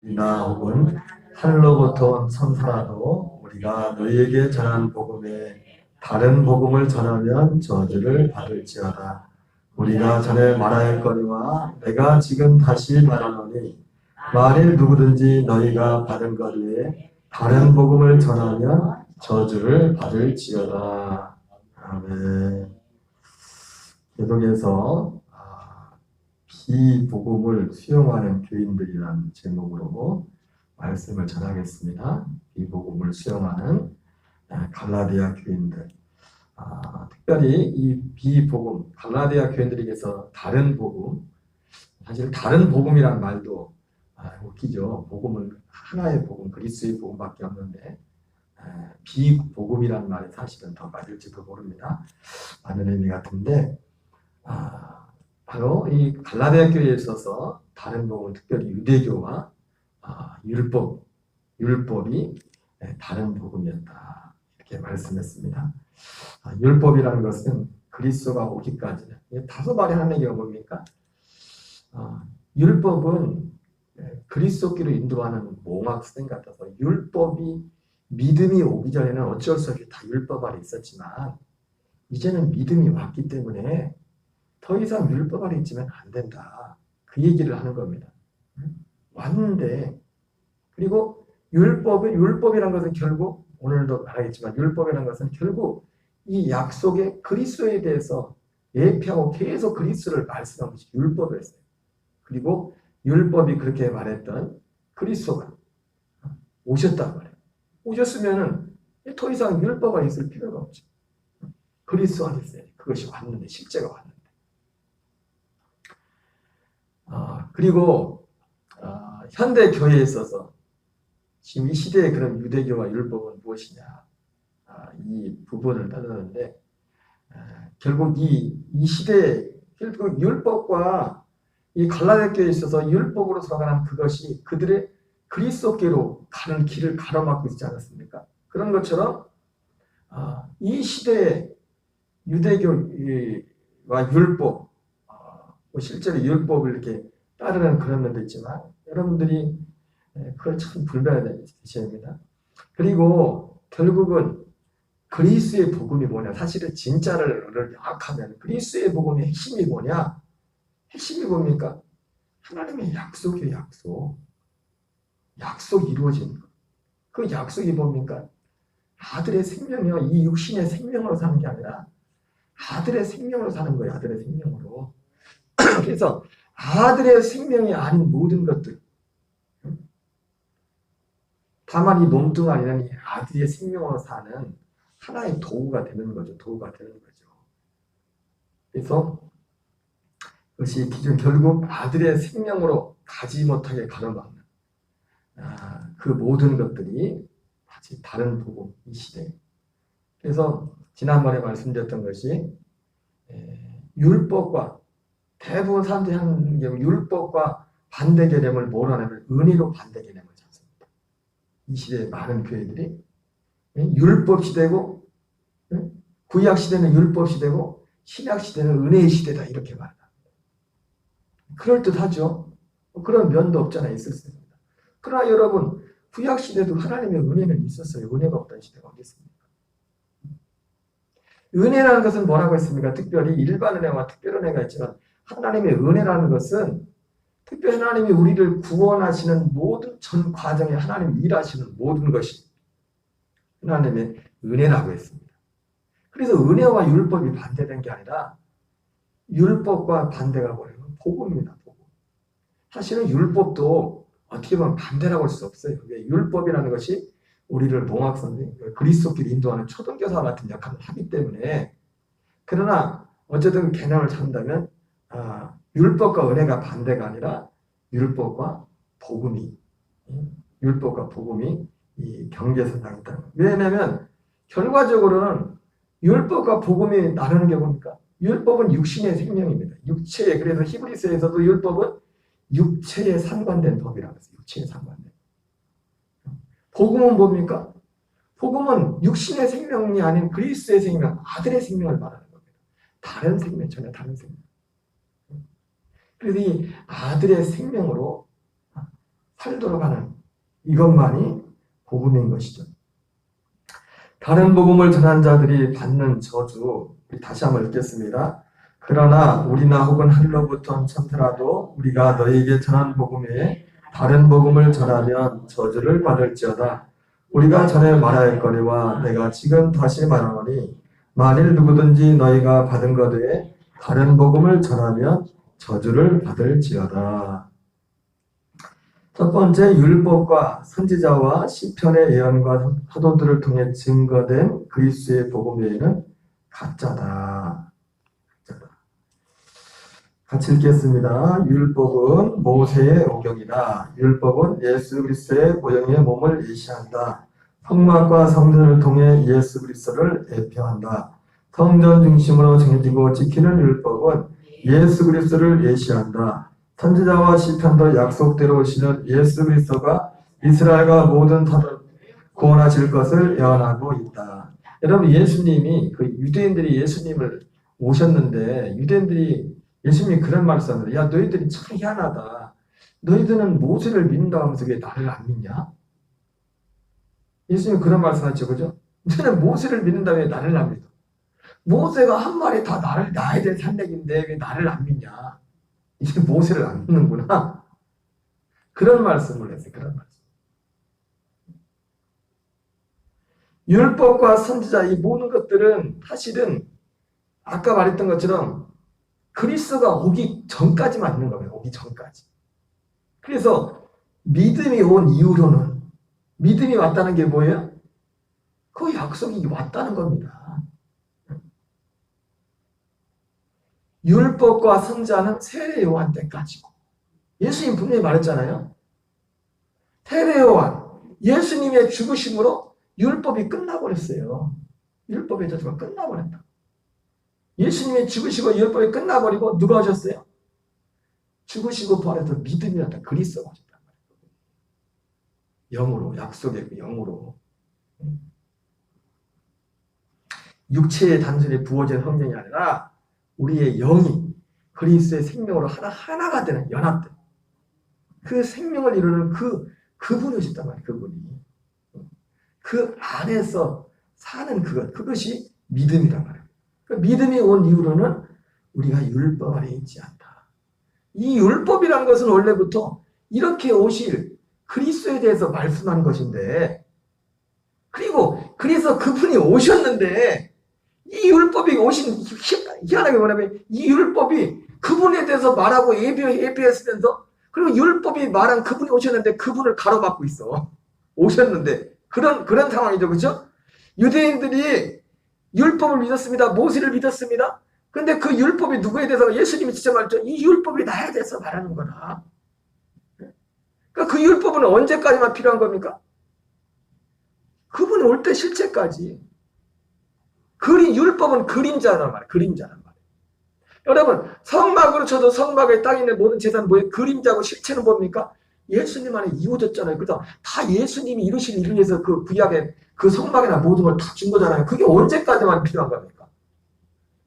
나 혹은 하늘로부터 온 천사라도 우리가 너희에게 전한 복음에 다른 복음을 전하면 저주를 받을지어다. 우리가 전에 말하였거니와 내가 지금 다시 말하노니 만일 누구든지 너희가 받은 것 외에 다른 복음을 전하면 저주를 받을지어다. 아멘. 계속해서 비복음을 수용하는 교인들이라는 제목으로 말씀을 전하겠습니다. 비복음을 수용하는 갈라디아 교인들. 특별히 이 비복음, 갈라디아 교인들에게서 다른 복음, 사실 다른 복음이란 말도 웃기죠. 복음은 하나의 복음, 그리스도의 복음밖에 없는데 비복음이란 말이 사실은 더 맞을지도 모릅니다. 많은 의미 같은데 바로 이 갈라디아 교회에 있어서 다른 복음은 특별히 유대교와 율법이 다른 복음이었다. 이렇게 말씀했습니다. 율법이라는 것은 그리스도가 오기까지는 다소 말하는 얘기가 뭡니까? 율법은 그리스도께로 인도하는 몽학생 같아서 율법이 믿음이 오기 전에는 어쩔 수 없이 다 율법 아래 있었지만 이제는 믿음이 왔기 때문에 더 이상 율법 아래 있지면 안 된다. 그 얘기를 하는 겁니다. 왔는데 그리고 율법이라는 것은 결국 오늘도 말하겠지만 율법이라는 것은 결국 이 약속의 그리스도에 대해서 예표하고 계속 그리스도를 말씀한 것이 율법이었어요. 그리고 율법이 그렇게 말했던 그리스도가 오셨단 말이에요. 오셨으면은 더 이상 율법 안에 있을 필요가 없죠. 그리스도 안에 있어요. 그것이 왔는데 실제가 왔는데. 그리고 현대 교회에 있어서 지금 이 시대의 그런 유대교와 율법은 무엇이냐 이 부분을 따르는데 결국 이 시대에 결국 율법과 이 갈라디아 교회에 있어서 율법으로 살아가는 그것이 그들의 그리스도께로 가는 길을 가로막고 있지 않았습니까? 그런 것처럼 이 시대의 유대교와 율법 실제로 율법을 이렇게 따르는 그런 면도 있지만 여러분들이 그걸 참 분별해야 되십니다. 그리고 결국은 그리스도의 복음이 뭐냐? 사실은 진짜를 명확하면 그리스도의 복음의 핵심이 뭐냐? 핵심이 뭡니까? 하나님의 약속이에요. 약속 이루어진 것. 그 약속이 뭡니까? 아들의 생명이요. 이 육신의 생명으로 사는 게 아니라 아들의 생명으로 사는 거예요. 아들의 생명으로. 그래서 아들의 생명이 아닌 모든 것들 다만 이 몸뚱아리는 이 아들의 생명으로 사는 하나의 도구가 되는 거죠. 그래서 그것이 결국 아들의 생명으로 가지 못하게 가로막는 그 모든 것들이 다른 복음 이 시대. 그래서 지난번에 말씀드렸던 것이 율법과 대부분 사람들이 하는 경우 율법과 반대 개념을 뭐로 하냐면 은혜로 반대 개념을 잡습니다. 이 시대의 많은 교회들이 율법 시대고 구약 시대는 율법 시대고 신약 시대는 은혜의 시대다 이렇게 말합니다. 그럴듯하죠. 그런 면도 없잖아요. 있을 수 있습니다. 그러나 여러분 구약 시대도 하나님의 은혜는 있었어요. 은혜가 없던 시대가 어디 있습니까? 은혜라는 것은 뭐라고 했습니까? 특별히 일반 은혜와 특별 은혜가 있지만 하나님의 은혜라는 것은 특별히 하나님이 우리를 구원하시는 모든 전 과정에 하나님이 일하시는 모든 것이 하나님의 은혜라고 했습니다. 그래서 은혜와 율법이 반대된 게 아니라 율법과 반대가 뭐예요? 복음입니다. 복음. 사실은 율법도 어떻게 보면 반대라고 할 수 없어요. 율법이라는 것이 우리를 몽학선생, 그리스도끼리 인도하는 초등교사 같은 역할을 하기 때문에 그러나 어쨌든 개념을 찾는다면 율법과 은혜가 반대가 아니라 율법과 복음이 이 경계선상에 있다는 거예요. 왜냐하면 결과적으로는 율법과 복음이 나누는 게 뭡니까? 율법은 육신의 생명입니다. 육체에 그래서 히브리서에서도 율법은 육체에 상관된 법이라고 했어요. 육체에 상관된. 복음은 뭡니까? 복음은 육신의 생명이 아닌 그리스도의 생명, 아들의 생명을 말하는 겁니다. 다른 생명, 전혀 다른 생명. 그래서 이 아들의 생명으로 살도록 하는 이것만이 복음인 것이죠. 다른 복음을 전한 자들이 받는 저주, 다시 한번 읽겠습니다. 그러나 우리나 혹은 하늘로부터 참더라도 우리가 너희에게 전한 복음에 다른 복음을 전하면 저주를 받을지어다. 우리가 전에 말하였거니와 내가 지금 다시 말하노니 만일 누구든지 너희가 받은 것 외에 다른 복음을 전하면 저주를 받을지어다. 첫 번째, 율법과 선지자와 시편의 예언과 사도들을 통해 증거된 그리스도의 복음 외에는 가짜다. 같이 읽겠습니다. 율법은 모세의 오경이다. 율법은 예수 그리스도의 보혈의 몸을 예시한다. 성막과 성전을 통해 예수 그리스도를 예표한다. 성전 중심으로 정해지고 지키는 율법은 예수 그리스도를 예시한다. 선지자와 시편도 약속대로 오시는 예수 그리스도가 이스라엘과 모든 사람을 구원하실 것을 예언하고 있다. 여러분, 예수님이 유대인들이 예수님을 오셨는데 유대인들이 예수님이 그런 말씀을 야 너희들이 참 희한하다. 너희들은 모세를 믿는다고 하면서 왜 나를 안 믿냐? 예수님이 그런 말씀하셨죠. 그죠? 너희는 모세를 믿는다고 왜 나를 안 믿어? 모세가 한 말이 다 나를 낳아야 될 산맥인데 왜 나를 안 믿냐? 이제 모세를 안 믿는구나. 그런 말씀을 했어요. 그런 말씀. 율법과 선지자 이 모든 것들은 사실은 아까 말했던 것처럼 그리스도가 오기 전까지만 있는 겁니다. 오기 전까지. 그래서 믿음이 온 이후로는 믿음이 왔다는 게 뭐예요? 그 약속이 왔다는 겁니다. 율법과 선지자는 세례 요한 때까지고 예수님 분명히 말했잖아요. 세례 요한 예수님의 죽으심으로 율법이 끝나버렸어요. 율법의 저주가 끝나버렸다. 예수님이 죽으시고 율법이 끝나버리고 누가 오셨어요? 죽으시고 부활해서 믿음이 왔다. 그리스도가 오셨단 말이에요. 영으로, 약속의 그 영으로. 육체의 단순히 부어진 성령이 아니라 우리의 영이 그리스도의 생명으로 하나가 되는 연합된 그 생명을 이루는 그분이 오셨단 말이에요. 그분이. 그 안에서 사는 그것이 믿음이란 말이에요. 그 믿음이 온 이후로는 우리가 율법 아래 있지 않다. 이 율법이란 것은 원래부터 이렇게 오실 그리스도에 대해서 말씀한 것인데 그래서 그분이 오셨는데 이 율법이 오신 희한하게 뭐냐면 이 율법이 그분에 대해서 말하고 예배했으면서 그리고 율법이 말한 그분이 오셨는데 그분을 가로막고 있어. 오셨는데 그런 상황이죠. 그렇죠? 유대인들이 율법을 믿었습니다. 모세를 믿었습니다. 근데 그 율법이 누구에 대해서 예수님이 진짜 말했죠. 이 율법이 나에 대해서 말하는 거다. 그러니까 그 율법은 언제까지만 필요한 겁니까? 그분이 올 때 실체까지. 율법은 그림자란 말이에요. 그림자란 말이에요. 여러분, 성막으로 쳐도 성막에 땅에 있는 모든 재산은 뭐예요? 그림자고 실체는 뭡니까? 예수님 안에 이루어졌잖아요. 그래서 다 예수님이 이루신 일을 위해서 그 구약에 그 성막이나 모든 걸 다 준 거잖아요. 그게 언제까지만 필요한 겁니까?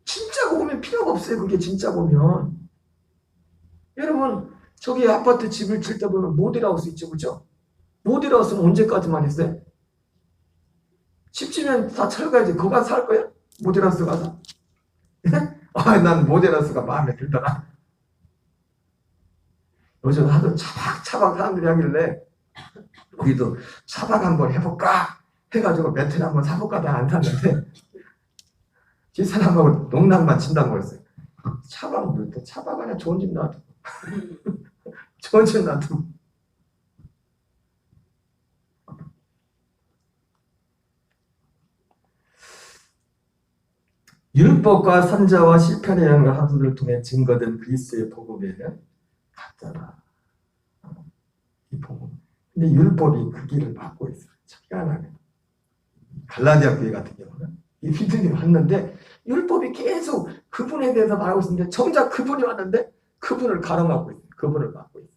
진짜가 오면 필요가 없어요. 그게 진짜가 오면. 여러분, 저기 아파트 집을 칠 때 보면 모델하우스 있죠. 그죠? 모델하우스는 언제까지만 했어요? 집 지면 다 철거해야지. 거기 가서 살 거야? 모델하우스 가서? 난 모델하우스가 마음에 들더라. 요즘 하도 차박 사람들이 하길래 우리도 차박 한번 해볼까 해가지고 매트를 한번 사볼까 다 안 샀는데 이 사람하고 농락만 친다고 그랬어요. 차박 아니야. 좋은 집 놔둬. 좋은 집 놔둬. 율법과 선지자와 시편의 예언과 사도들을 통해 증거된 그리스도의 복음에는 가짜다. 이 복음. 근데 율법이 그 길을 막고 있어요. 희한하게. 갈라디아 교회 같은 경우는 이 믿음이 왔는데 율법이 계속 그분에 대해서 말하고 있는데 정작 그분이 왔는데 그분을 가로막고 있어요. 그분을 막고 있어요.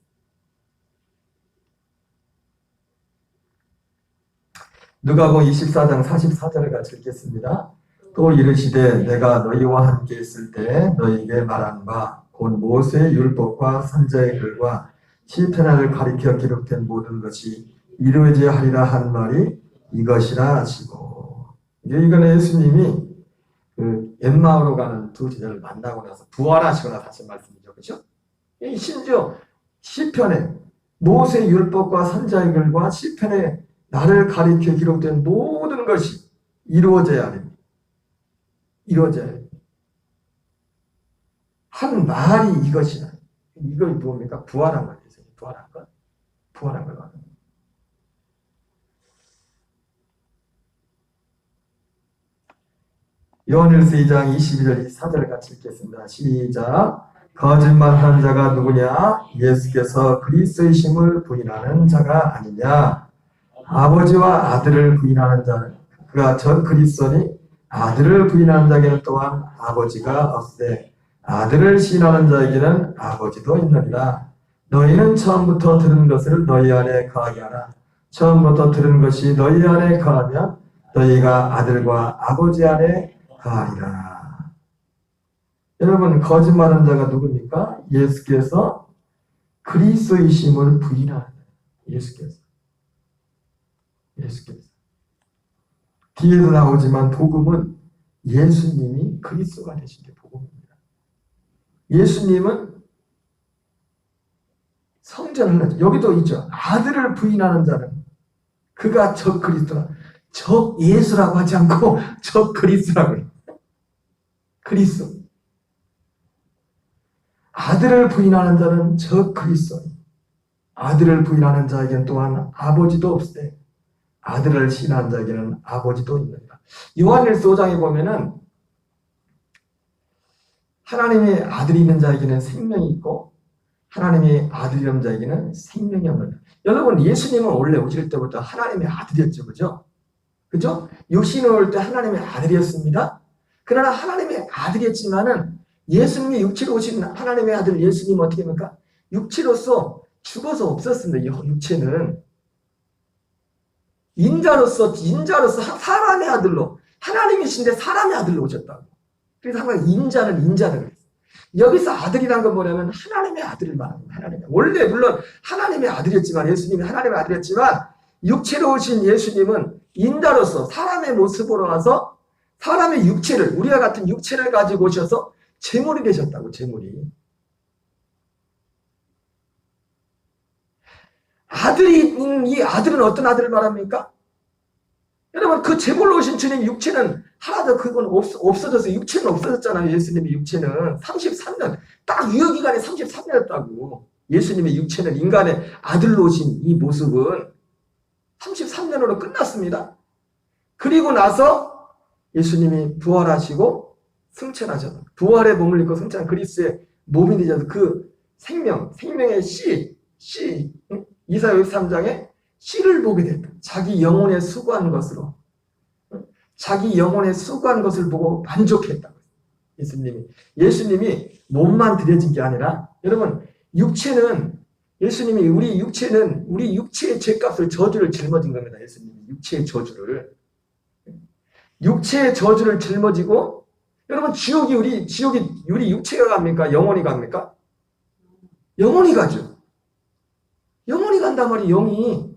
누가복음 24장 44절을 같이 읽겠습니다. 또 이르시되 내가 너희와 함께 있을 때 너희에게 말한 바 곧 모세의 율법과 선지자의 글과 시편을 가리켜 기록된 모든 것이 이루어져야 하리라 한 말이 이것이라 하시고. 이거는 예수님이 그 엠마오로 가는 두 제자를 만나고 나서 부활하시고 나서 하신 말씀이죠. 그렇죠? 심지어 시편에 모세 율법과 선지자의 글과 시편에 나를 가리켜 기록된 모든 것이 이루어져야 합니다. 이루어져야 합니다. 한 말이 이것이다. 이거 뭡니까? 부활한 거예요. 부활한 거. 부활한 거. 요한일서 2장 22절 24절을 같이 읽겠습니다. 시작. 거짓말하는 자가 누구냐? 예수께서 그리스도이심을 부인하는 자가 아니냐? 아버지와 아들을 부인하는 자는 그가 전 그리스도니 아들을 부인하는 자에게는 또한 아버지가 없으되 아들을 시인하는 자에게는 아버지도 있느니라. 너희는 처음부터 들은 것을 너희 안에 거하게 하라. 처음부터 들은 것이 너희 안에 거하면 너희가 아들과 아버지 안에 거하리라. 여러분, 거짓말하는 자가 누굽니까? 예수께서 그리스도이심을 부인하는 예수께서. 뒤에도 나오지만 복음은 예수님이 그리스도가 되신 게 복음입니다. 예수님은 성전을 여기도 있죠. 아들을 부인하는 자는 그가 저 그리스도라. 저 예수라고 하지 않고 저 그리스도라고 해요. 그리스도. 아들을 부인하는 자는 저 그리스도. 아들을 부인하는 자에게는 또한 아버지도 없으되 아들을 신하는 자에게는 아버지도 있느니라. 요한일서 5장에 보면은 하나님의 아들이 있는 자에게는 생명이 있고 하나님의 아들이 없는 자에게는 생명이 없느니라. 여러분, 예수님은 원래 오실 때부터 하나님의 아들이었죠. 그죠? 그죠? 육신에 올 때 하나님의 아들이었습니다. 그러나 하나님의 아들이었지만은 예수님이 육체로 오신 하나님의 아들 예수님은 어떻게 합니까? 육체로서 죽어서 없었습니다. 육체는. 인자로서 사람의 아들로, 하나님이신데 사람의 아들로 오셨다고. 그래서 항상 인자는 그랬어요. 여기서 아들이란 건 뭐냐면 하나님의 아들을 말합니다. 원래 물론 하나님의 아들이었지만, 예수님이 하나님의 아들이었지만 육체로 오신 예수님은 인자로서 사람의 모습으로 와서 사람의 육체를, 우리와 같은 육체를 가지고 오셔서 제물이 되셨다고. 제물이. 이 아들은 어떤 아들을 말합니까? 여러분, 그 제물로 오신 주님 육체는 하나도 그건 없어져서 육체는 없어졌잖아요. 예수님의 육체는 33년, 딱 유효기간이 33년이었다고. 예수님의 육체는 인간의 아들로 오신 이 모습은 33년으로 끝났습니다. 그리고 나서 예수님이 부활하시고 승천하셔서 부활의 몸을 입고 승천한 그리스도의 몸이 되셔서 그 생명의 씨, 이사야 63장에 씨를 보게 됐다. 자기 영혼에 수고한 것으로. 자기 영혼에 수고한 것을 보고 만족했다. 예수님이 몸만 드려진 게 아니라, 여러분, 우리 육체의 죄값을, 저주를 짊어진 겁니다. 예수님이 육체의 저주를 짊어지고, 여러분, 지옥이 우리 육체가 갑니까? 영혼이 갑니까? 영혼이 가죠. 영혼이 간단 말이에요. 영이.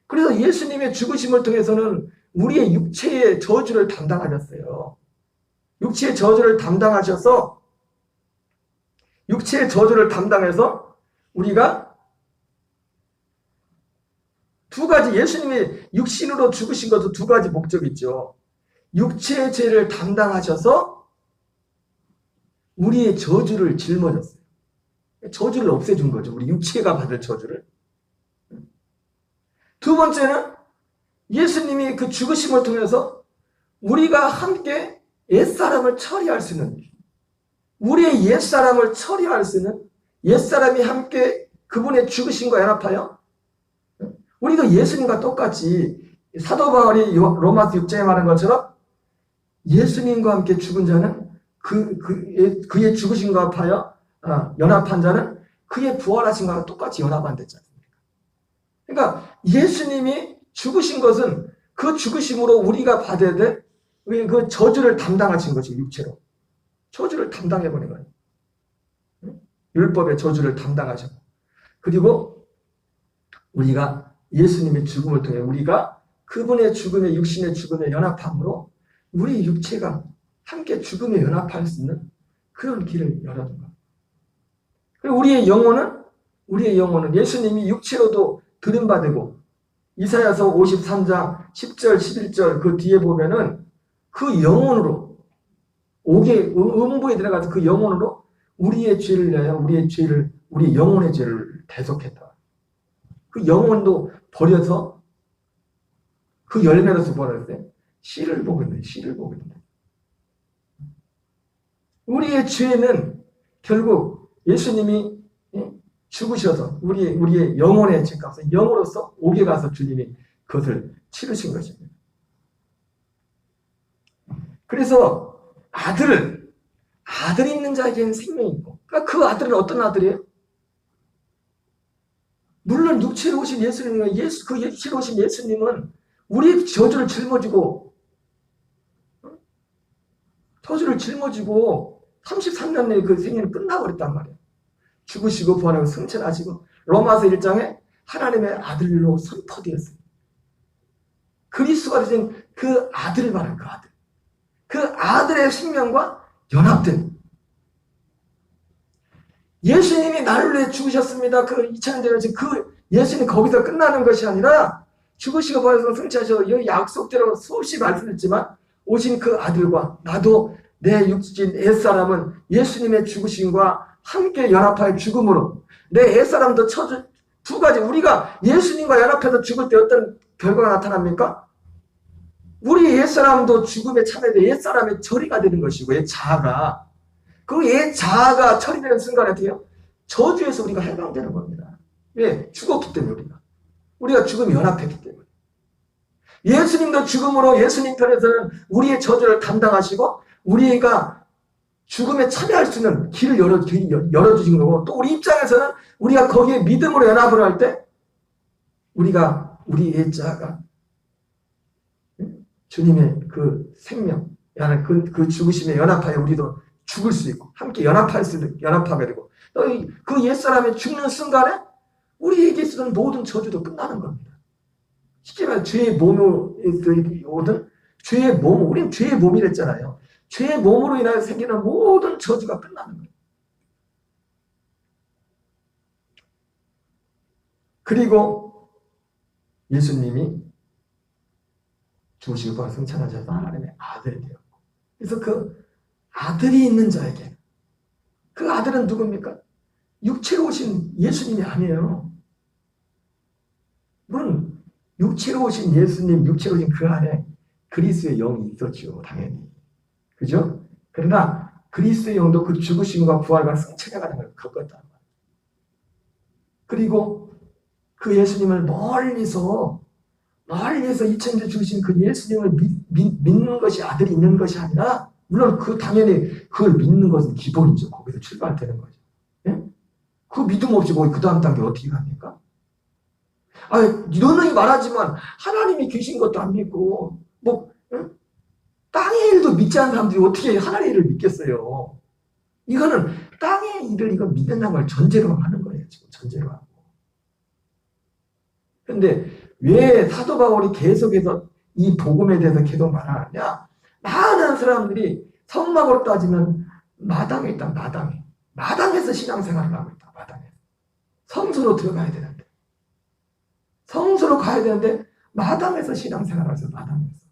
그래서 예수님의 죽으심을 통해서는 우리의 육체의 저주를 담당하셨어요. 육체의 저주를 담당해서 우리가 두 가지, 예수님이 육신으로 죽으신 것도 두 가지 목적이 있죠. 육체의 죄를 담당하셔서 우리의 저주를 짊어졌어요. 저주를 없애준 거죠. 우리 육체가 받을 저주를. 두 번째는 예수님이 그 죽으심을 통해서 우리가 함께 옛사람을 처리할 수 있는, 우리의 옛사람을 처리할 수 있는, 옛사람이 함께 그분의 죽으심과 연합하여 우리가 예수님과 똑같이, 사도 바울이 로마서 6장에 말한 것처럼 예수님과 함께 죽은 자는 그의 죽으심과 합하여 연합한 자는 그의 부활하심과 똑같이 연합 안 됐잖아요. 그러니까 예수님이 죽으신 것은 그 죽으심으로 우리가 받아야 될 그 저주를 담당하신 것이 육체로. 저주를 담당해버린 거예요. 율법의 저주를 담당하셨고. 그리고 우리가 예수님의 죽음을 통해 우리가 그분의 죽음에 육신의 죽음에 연합함으로 우리 육체가 함께 죽음에 연합할 수 있는 그런 길을 열어둔 겁니다. 그리고 우리의 영혼은 예수님이 육체로도 들음받고 이사야서 53장 10절 11절 그 뒤에 보면은 그 영혼으로 음부에 들어가서 그 영혼으로 우리의 죄를 내어 우리의 영혼의 죄를 대속했다. 그 영혼도 버려서 그 열매로서 버렸을 때 씨를 보게 돼. 우리의 죄는 결국 예수님이 죽으셔서 우리의 영혼의 죄값을 영으로서 옥에 가서 주님이 그것을 치르신 것입니다. 그래서 아들이 있는 자에게는 생명이 있고, 그러니까 그 아들은 어떤 아들이에요? 물론 육체로 오신 예수님은 그 육체로 오신 예수님은 우리의 저주를 짊어지고 33년 내에 그 생애는 끝나버렸단 말이에요. 죽으시고 부활하고 승천하시고 로마서 1장에 하나님의 아들로 선포되었어요. 그리스도가 되신 그 아들을 말하는 그 아들. 그 아들의 생명과 연합된 예수님이 나를 위해 죽으셨습니다. 그 2000년 전에 그 예수님 거기서 끝나는 것이 아니라 죽으시고 부활하시고 승천하시고 이 약속대로 수없이 말씀했지만 오신 그 아들과 나도 내 육신 옛사람은 예수님의 죽으심과 함께 연합하여 죽음으로 내 옛사람도 두 가지 우리가 예수님과 연합해서 죽을 때 어떤 결과가 나타납니까? 우리 옛사람도 죽음에 참여돼 옛사람의 처리가 되는 것이고 옛자아가 그 옛자아가 처리되는 순간에 어때요? 저주에서 우리가 해방되는 겁니다. 왜? 죽었기 때문에 우리가 죽음에 연합했기 때문에 예수님도 죽음으로 예수님 편에서는 우리의 저주를 담당하시고 우리가 죽음에 참여할 수 있는 길을 열어주신 거고 또 우리 입장에서는 우리가 거기에 믿음으로 연합을 할 때 우리가 우리의 자아가 주님의 그 생명 그 죽으심에 연합하여 우리도 죽을 수 있고 함께 연합하게 되고 또 그 옛사람이 죽는 순간에 우리에게 있는 모든 저주도 끝나는 겁니다. 쉽게 말해 죄의 몸으로 오든 죄의 몸 우리는 죄의 몸이랬잖아요. 죄의 몸으로 인하여 생기는 모든 저주가 끝나는 거예요. 그리고 예수님이 죽으시고 부활 승천하셔서 하나님의 아들이 되었고 그래서 그 아들이 있는 자에게 그 아들은 누굽니까? 육체로 오신 예수님이 아니에요. 물론 육체로 오신 예수님, 육체로 오신 그 안에 그리스도의 영이 있었죠. 당연히. 그죠? 그러나 그리스도의 영도 그 죽으심과 부활과 승천에 가는 걸 겪었단 말이에요. 그리고 그 예수님을 멀리서 2000년 주신 그 예수님을 믿는 것이 아들이 있는 것이 아니라 물론 당연히 그걸 믿는 것은 기본이죠. 거기서 출발되는 거죠. 예? 그 믿음 없이 그 다음 단계 어떻게 갑니까? 너는 말하지만 하나님이 계신 것도 안 믿고 땅의 일도 믿지 않는 사람들이 어떻게 하나님의 일을 믿겠어요? 이거는 땅의 일을 이거 믿는다는 걸 전제로 하는 거예요. 지금 전제로 하고. 그런데 왜 사도 바울이 계속해서 이 복음에 대해서 계속 말하느냐? 많은 사람들이 성막으로 따지면 마당에 있다. 마당에서 신앙생활을 하고 있다. 마당에. 성소로 들어가야 되는데. 성소로 가야 되는데 마당에서 신앙생활을 하세요. 마당에서.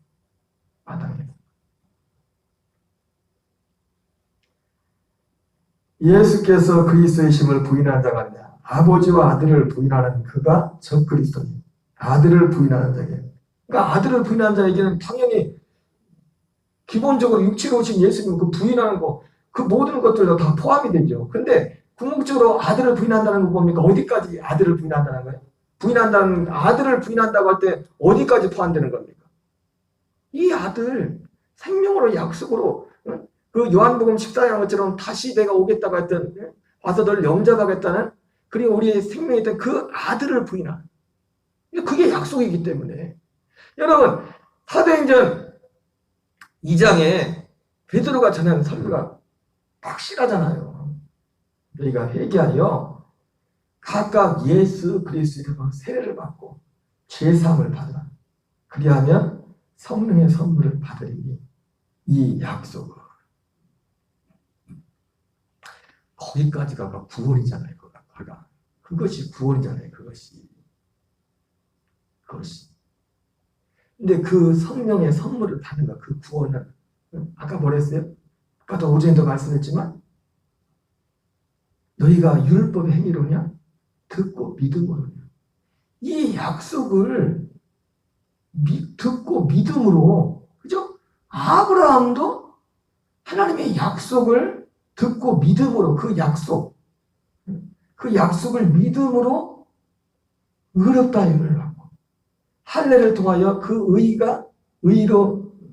예수께서 그리스도의 심을 부인하는 자가 아니냐. 아버지와 아들을 부인하는 그가 저 그리스도니. 아들을 부인하는 자에게. 그러니까 아들을 부인하는 자에게는 당연히 기본적으로 육체로 오신 예수님 그 부인하는 거, 그 모든 것들도 다 포함이 되죠. 근데 궁극적으로 아들을 부인한다는 거 뭡니까? 어디까지 아들을 부인한다는 거예요? 아들을 부인한다고 할 때 어디까지 포함되는 겁니까? 이 아들, 생명으로 약속으로, 그 요한복음 14장 것처럼 다시 내가 오겠다고 했던, 와서 너를 영접하겠다는, 그리고 우리의 생명이 있던 그 아들을 부인하는. 그게 약속이기 때문에. 여러분, 사도행전 2장에 베드로가 전하는 설교가 확실하잖아요. 너희가 회개하여 각각 예수 그리스도 이름으로 세례를 받고 죄사함을 받으라. 그리하면 성령의 선물을 받으리니 이 약속을. 거기까지가 구원이잖아요. 그것이 구원이잖아요. 그것이. 근데 그 성령의 선물을 받는 것, 그 구원은 아까 뭐랬어요? 아까도 오전에도 말씀했지만 너희가 율법의 행위로냐? 듣고 믿음으로냐? 이 약속을 듣고 믿음으로, 그죠? 아브라함도 하나님의 약속을 듣고 믿음으로 그 약속을 믿음으로 의롭다임을 받고 할례를 통하여 그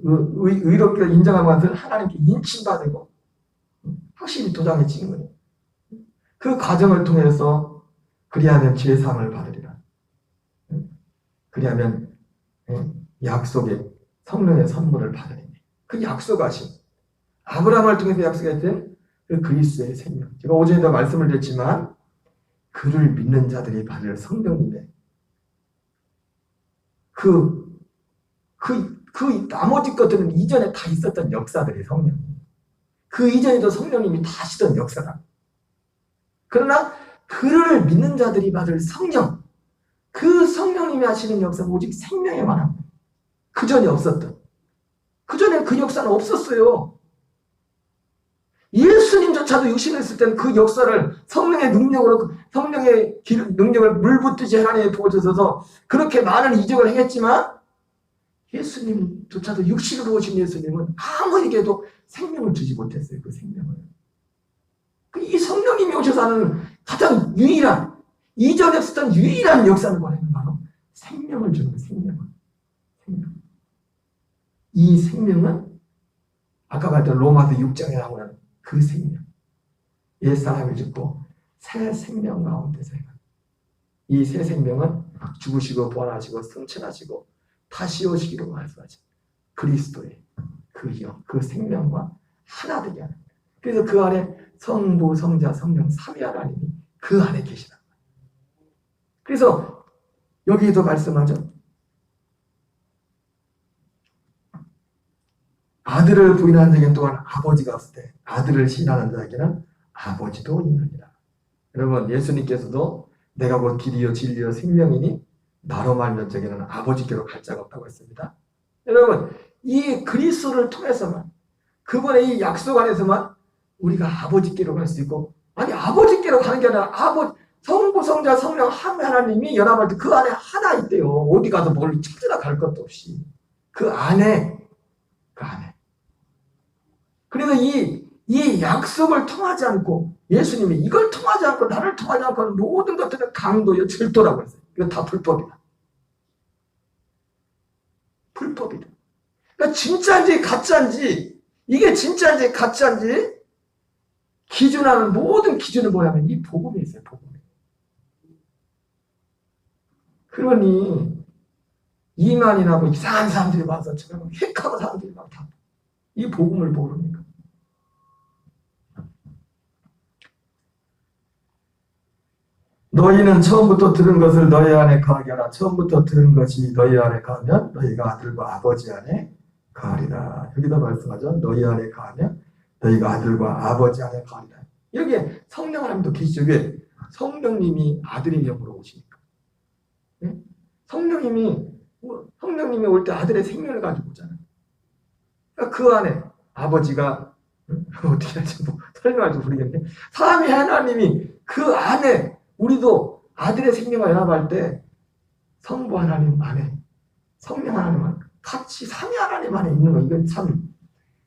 의롭게 인정한 것을 하나님께 인침받고 확실히 도장에 찍은 거예요. 그 과정을 통해서 그리하면 죄사함을 받으리라. 그리하면 약속의 성령의 선물을 받으리니 그 약속하신 아브라함을 통해서 약속했던 그 그리스도의 생명. 제가 오전에도 말씀을 드렸지만 그를 믿는 자들이 받을 성령님의 나머지 것들은 이전에 다 있었던 역사들이 성령님. 그 이전에도 성령님이 다 하시던 역사다. 그러나 그를 믿는 자들이 받을 성령, 그 성령님이 하시는 역사는 오직 생명에만 합니다. 그 전에 없었던. 그 전에 그 역사는 없었어요. 예수님조차도 육신을 했을 때는 그 역사를 성령의 능력으로, 성령의 능력을 물 붓듯이 하나님이 부어주셔서 그렇게 많은 이적을 행했지만 예수님조차도 육신으로 오신 예수님은 아무에게도 생명을 주지 못했어요. 그 생명을. 이 성령님이 오셔서 하는 가장 유일한, 이전에 없었던 유일한 역사는 뭐냐면 바로 생명을 주는 거예요. 생명. 이 생명은 아까 말했던 로마서 6장에 나오는 그 생명. 옛사람을 죽고 새 생명 가운데서 이 새 생명은 죽으시고 부활하시고 승천하시고 다시 오시기로 말씀하신 그리스도의 그 영, 그 생명과 하나 되게 하는 거예요. 그래서 그 안에 성부, 성자, 성령, 삼위 하나님이 그 안에 계시다. 그래서 여기에도 말씀하죠. 아들을 부인하는 자에게는 또한 아버지가 없을 때 아들을 시인하는 자에게는 아버지도 있느니라. 여러분, 예수님께서도 내가 곧 길이요 진리요 생명이니 나로 말미암는 자에게는 아버지께로 갈 자가 없다고 했습니다. 여러분, 이 그리스도를 통해서만, 그분의 이 약속 안에서만 우리가 아버지께로 갈 수 있고, 아니 아버지께로 가는 게 아니라 성부, 성자, 성령 한 하나님이 연합할 때 그 안에 하나 있대요. 어디 가서 뭘 찾으러 갈 것도 없이 그 안에. 그래서 이 약속을 통하지 않고, 예수님이 이걸 통하지 않고 나를 통하지 않고 모든 것들은 강도요 절도라고 했어요. 이건 다 불법이다. 불법이다. 그러니까 진짜인지 가짜인지, 이게 진짜인지 가짜인지 기준하는 모든 기준은 뭐냐면 이 복음이 있어요. 복음이. 그러니 이만이나 뭐 이상한 사람들이 와서 저런 핵하고 사람들이 막 다 이 복음을 모르니까. 너희는 처음부터 들은 것을 너희 안에 거하게 하라. 처음부터 들은 것이 너희 안에 거하면 너희가 아들과 아버지 안에 거하리라. 여기다 말씀하죠. 너희 안에 거하면 너희가 아들과 아버지 안에 거하리라. 여기에 성령 하나님도 계시죠. 왜? 성령님이 아들의 영으로 오시니까. 네? 성령님이 올 때 아들의 생명을 가지고 오잖아요. 그러니까 그 안에 아버지가 어떻게 할지 설명할지 모르겠는데, 삼위 하나님이 그 안에, 우리도 아들의 생명과 연합할 때 성부 하나님 안에, 성령 하나님 안에 같이 삼위 하나님 안에 있는 거, 이건 참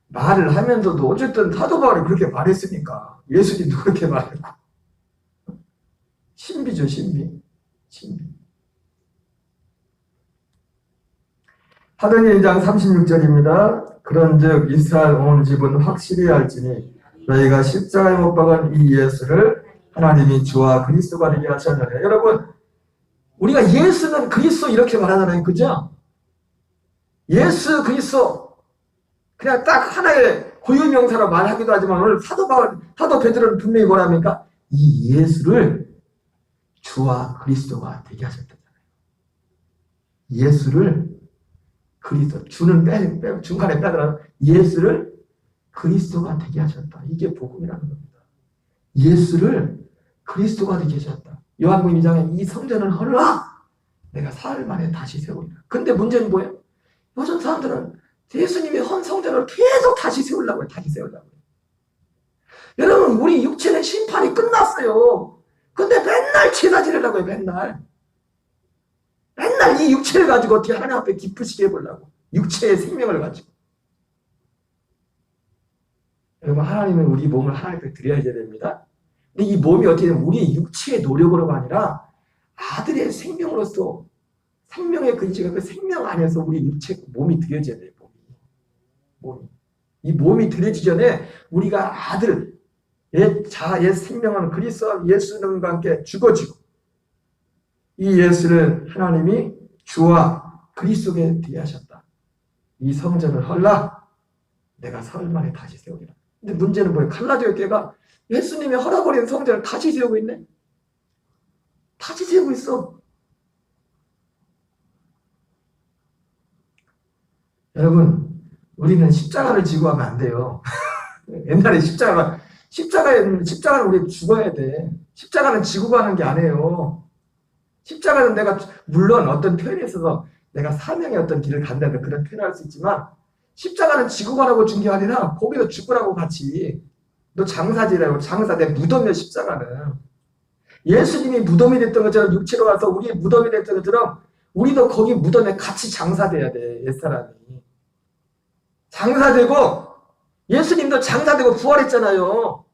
말을 하면서도 어쨌든 사도 바울이 그렇게 말했으니까 예수님도 그렇게 말했고, 신비죠. 신비. 사도행전 1장 36절입니다. 그런즉 이스라엘 온 집은 확실히 알지니 너희가 십자가에 못 박은 이 예수를 하나님이 주와 그리스도가 되게 하셨느니라. 여러분, 우리가 예수는 그리스도 이렇게 말하잖아요. 그죠? 예수 그리스도 그냥 딱 하나의 고유명사로 말하기도 하지만 오늘 사도 베드로는 분명히 뭐랍니까? 이 예수를 주와 그리스도가 되게 하셨다잖아요. 예수를 그리스도, 주는 중간에 빼더라도 예수를 그리스도가 되게 하셨다. 이게 복음이라는 겁니다. 예수를 그리스도가 되게 하셨다. 요한복음 2장에 이 성전을 헐라 내가 사흘 만에 다시 세우리라. 근데 문제는 뭐예요? 요즘 사람들은 예수님이 헌 성전을 계속 다시 세우려고 해요. 다시 세우려고 해요. 여러분, 우리 육체는 심판이 끝났어요. 근데 맨날 제사 지내려고 해요. 맨날 이 육체를 가지고 어떻게 하나님 앞에 기쁘시게 해보려고. 육체의 생명을 가지고. 여러분, 하나님은 우리 몸을 하나님께 드려야 됩니다. 근데 이 몸이 어떻게 되면 우리의 육체의 노력으로가 아니라 아들의 생명으로서 생명의 근시가 그 생명 안에서 우리 육체, 몸이 드려져야 돼요. 몸이. 이 몸이 드려지기 전에 우리가 아들, 옛 생명은 그리스도 예수님과 함께 죽어지고 이 예수를 하나님이 주와 그리스도에 대하셨다. 이 성전을 헐라 내가 사흘 만에 다시 세우리라. 근데 문제는 뭐예요? 갈라디아 교회가 예수님이 헐어버린 성전을 다시 세우고 있네. 다시 세우고 있어. 여러분, 우리는 십자가를 지고 하면 안 돼요. 옛날에 십자가는 우리 죽어야 돼. 십자가는 지고 가는 게 아니에요. 십자가는 내가 물론 어떤 표현에 있어서 내가 사명의 어떤 길을 간다는 그런 표현을 할 수 있지만 십자가는 지고 가라고 준 게 아니라 거기서 죽으라고 같이. 너 장사지라고. 장사 내 무덤이야 십자가는. 예수님이 무덤이 됐던 것처럼 육체로 와서 우리의 무덤이 됐던 것처럼 우리도 거기 무덤에 같이 장사돼야 돼. 옛사람이. 장사되고 예수님도 장사되고 부활했잖아요.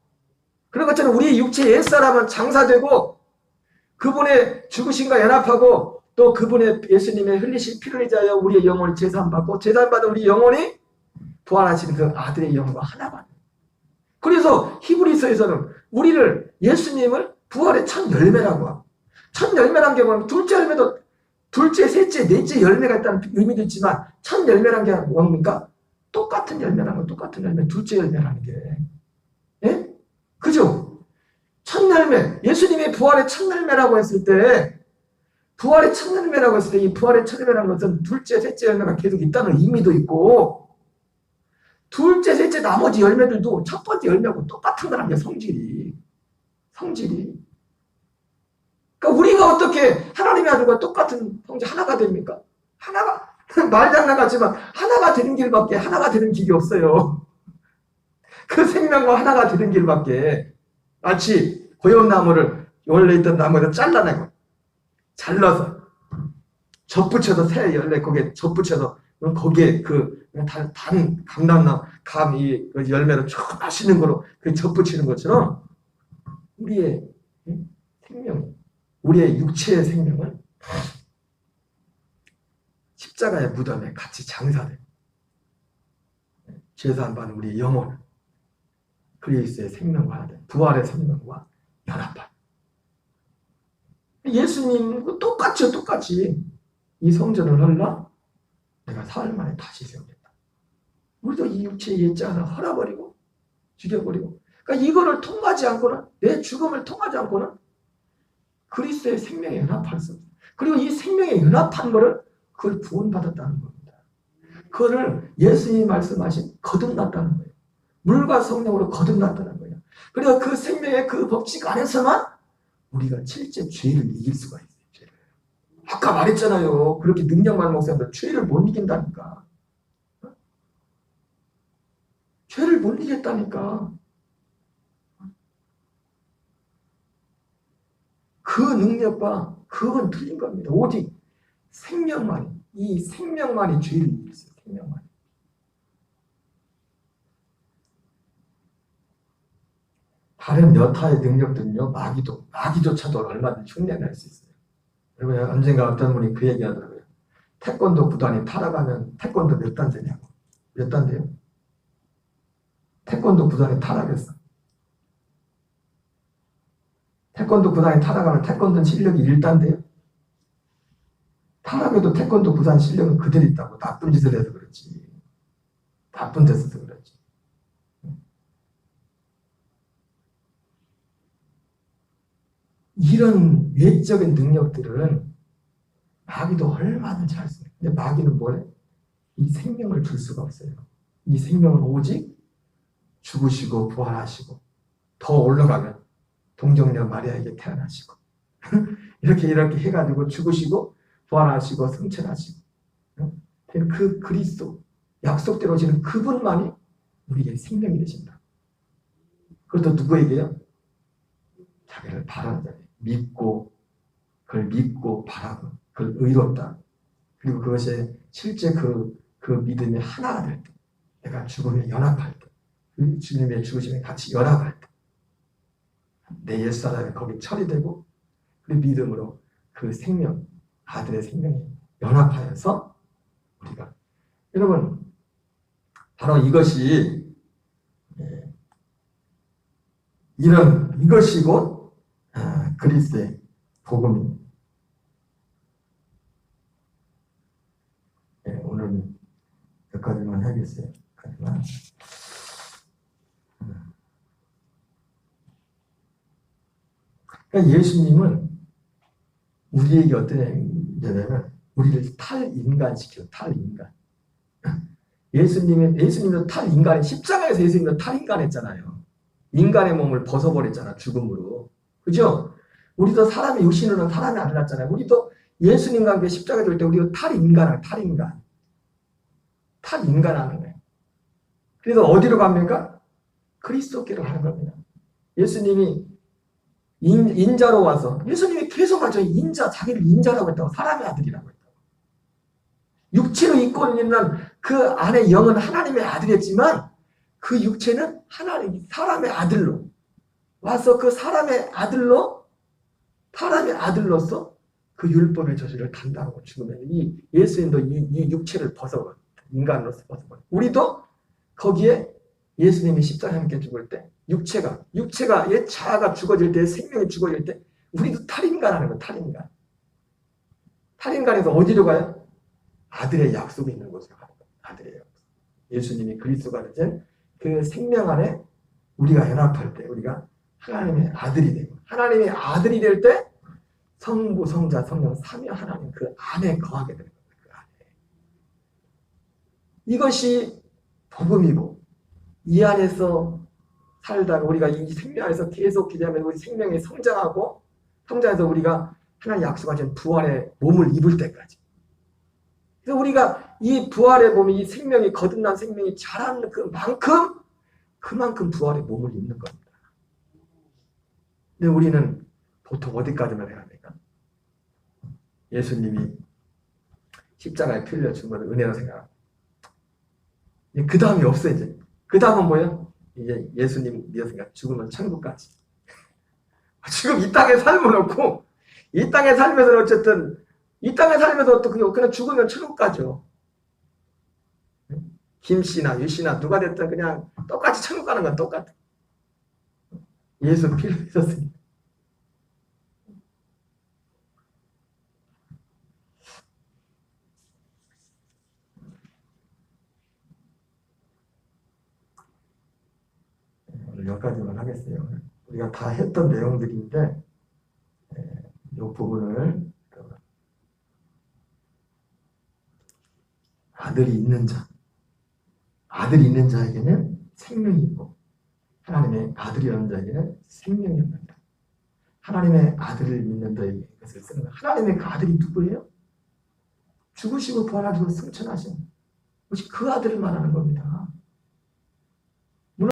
그런 것처럼 우리 육체 옛사람은 장사되고 그분의 죽으심과 연합하고 또 그분의 예수님의 흘리신 피를 의지하여 우리의 영혼이 제사받고 제사받은 우리 영혼이 부활하신 그 아들의 영과 하나가. 그래서 히브리서에서는 우리를 예수님을 부활의 첫 열매라고 하고 첫 열매란 게 뭐냐면 둘째 열매도 둘째, 셋째, 넷째 열매가 있다는 의미도 있지만 첫 열매란 게 뭡니까? 똑같은 열매라는 거, 똑같은 열매, 둘째 열매라는 게. 예? 그죠? 첫 열매, 예수님이 부활의 첫 열매라고 했을 때, 부활의 첫 열매라고 했을 때, 이 부활의 첫 열매라는 것은 둘째, 셋째 열매가 계속 있다는 의미도 있고, 둘째, 셋째 나머지 열매들도 첫 번째 열매하고 똑같은 거란 게 성질이. 그러니까 우리가 어떻게 하나님의 아들과 똑같은 성질 하나가 됩니까? 하나가. 말장난 같지만 하나가 되는 길밖에 하나가 되는 길이 없어요. 그 생명과 하나가 되는 길밖에. 마치 고용나무를 원래 있던 나무에서 잘라내고 잘라서 접붙여서 새 열매 거기에 접붙여서 거기에 그 단 감람나무 감이 그 열매를 쭉 마시는 거로 그 접붙이는 것처럼 우리의 생명, 우리의 육체의 생명은 십자가의 무덤에 같이 장사돼. 제사받은 우리의 영혼, 그리스도의 생명과 하나, 부활의 생명과 연합한. 예수님과 똑같이 이 성전을 헐라 내가 사흘 만에 다시 세우겠다. 우리도 이 육체의 옛자 하나 헐어버리고 죽여버리고. 그러니까 이거를 통하지 않고는 내 죽음을 통하지 않고는 그리스도의 생명에 연합할 수 없어요. 그리고 이 생명에 연합한 거를 그걸 구원받았다는 겁니다. 그거를 예수님이 말씀하신 거듭났다는 거예요. 물과 성령으로 거듭났다는 거예요. 그래서 그 생명의 그 법칙 안에서만 우리가 실제 죄를 이길 수가 있어요. 죄를. 아까 말했잖아요. 그렇게 능력 많은 목사님들 죄를 못 이긴다니까. 죄를 못 이겼다니까. 그 능력과 그건 틀린 겁니다. 오직 생명만이, 이 생명만이 죄를 이길 수 있어요. 생명만이. 다른 여타의 능력들은요, 마귀조차도 얼마든지 흉내낼 수 있어요. 여러분, 언젠가 어떤 분이 그 얘기 하더라고요. 태권도 구단이 타락하면 태권도 몇 단째냐고. 몇 단대요? 태권도 구단이 타락했어. 태권도 구단이 타락하면 태권도 실력이 1단대요? 타락해도 태권도 구단 실력은 그대로 있다고. 나쁜 짓을 해서 그렇지. 나쁜 데서 그렇지. 이런 외적인 능력들은 마귀도 얼마든지 할 수 있어요. 근데 마귀는 뭐래? 이 생명을 줄 수가 없어요. 이 생명은 오직 죽으시고 부활하시고 더 올라가면 동정녀 마리아에게 태어나시고 이렇게 해가지고 죽으시고 부활하시고 승천하시고 그 그리스도 약속대로 오시는 그분만이 우리에게 생명이 되신다. 그것도 누구에게요? 자기를 바라는 자에게. 그걸 믿고 바라고 그걸 의롭다. 그리고 그것이 실제 그 믿음이 하나가 될 때, 내가 죽음에 연합할 때, 그 주님의 죽으심에 같이 연합할 때, 내 옛사람이 거기 처리되고 그 믿음으로 그 생명, 아들의 생명이 연합하여서 우리가 여러분 바로 이것이 이것이 곧 그리스도의 복음입니다. 오늘 여기까지만 하겠어요. 그러니까 예수님은 우리에게 어떤 얘기냐면 우리를 탈인간시켜요. 탈인간. 예수님도 탈인간이 십자가에서 예수님도 탈인간했잖아요. 인간의 몸을 벗어버렸잖아. 죽음으로. 그죠? 우리도 사람의 육신으로는 사람이 안 났잖아요. 우리도 예수님과 함께 십자가에 돌 때 우리도 탈인간하는 거예요. 그래서 어디로 갑니까? 그리스도께로 가는 겁니다. 예수님이 인자로 와서 예수님이 계속 하죠. 자기를 인자라고 했다고. 사람의 아들이라고 했다고. 육체로 입고 있는 그 안에 영은 하나님의 아들이었지만 그 육체는 사람의 아들로 와서 그 사람의 아들로서 그 율법의 저주를 감당하고 죽으면 이 예수님도 이 육체를 벗어버려. 인간으로서 벗어버려. 우리도 거기에 예수님이 십자가에 함께 죽을 때 육체가 옛 자아가 죽어질 때 생명이 죽어질 때 우리도 탈인간 하는 거예요. 탈인간. 탈인간에서 어디로 가요? 아들의 약속이 있는 곳으로 가는 거예요. 아들의 약속. 예수님이 그리스도가 된 그 생명 안에 우리가 연합할 때 우리가 하나님의 아들이 되고 하나님의 아들이 될 때 성부, 성자, 성령, 삼위 하나님 그 안에 거하게 되는 거예요. 그 안에. 이것이 복음이고 이 안에서 살다가 우리가 이 생명 안에서 계속 기대하면 우리 생명이 성장해서 우리가 하나님 약속하신 부활의 몸을 입을 때까지. 그래서 우리가 이 부활의 몸이 이 생명이 거듭난 생명이 자라는 그만큼 부활의 몸을 입는 겁니다. 근데 우리는 보통 어디까지만 해야 합니까? 예수님이 십자가에 풀려 준 것을 은혜로 생각합니다. 그 다음이 없어요, 이제. 그 다음은 뭐예요? 이제 예수님 믿었으니까 죽으면 천국까지. 지금 이 땅에 삶을 놓고, 이 땅에 살면서 어쨌든, 이 땅에 살면서 또 그냥 죽으면 천국까지요. 김씨나 유씨나 누가 됐든 그냥 똑같이 천국 가는 건 똑같아. 예수 피를 믿었으니까. 오늘 여기까지만 하겠어요. 우리가 다 했던 내용들인데 이 부분을 아들이 있는 자에게는 생명이 있고 하나님의 아들이라는 자에게는 생명이 없는다. 하나님의 아들을 믿는 자에게 이것을 쓰는 거예요. 하나님의 그 아들이 누구예요? 죽으시고 부활하시고 승천하신 것이 그 아들을 말하는 겁니다.